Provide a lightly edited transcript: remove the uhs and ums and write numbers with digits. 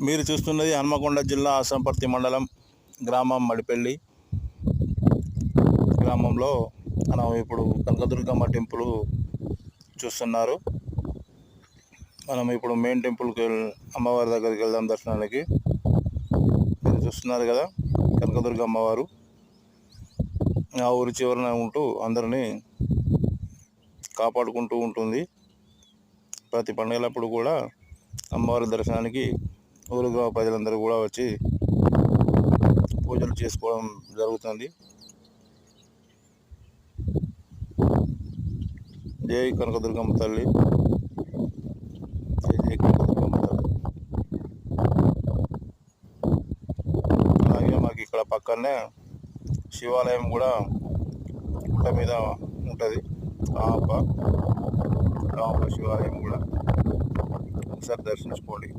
మీరు చూస్తున్నది హన్మకొండ జిల్లా ఆసంపర్తి మండలం గ్రామం మడిపల్లి గ్రామంలో మనం ఇప్పుడు కనకదుర్గమ్మ టెంపుల్ చూస్తున్నారు. మనం ఇప్పుడు మెయిన్ టెంపుల్కి అమ్మవారి దగ్గరికి వెళ్దాం దర్శనానికి. మీరు చూస్తున్నారు కదా, కనకదుర్గ అమ్మవారు ఆ ఊరి చివరన ఉంటూ అందరినీ కాపాడుకుంటూ ఉంటుంది. ప్రతి పండుగలప్పుడు కూడా అమ్మవారి దర్శనానికి ఊరు గ్రామ ప్రజలందరూ కూడా వచ్చి పూజలు చేసుకోవడం జరుగుతుంది. జై కనకదుర్గమ్మ తల్లి, జై జై కనకదుర్గమ్మ తల్లి. అలాగే మాకు ఇక్కడ పక్కనే శివాలయం కూడా గుట్ట మీద ఉంటుంది. రామప్ప శివాలయం కూడా ఒకసారి దర్శించుకోండి.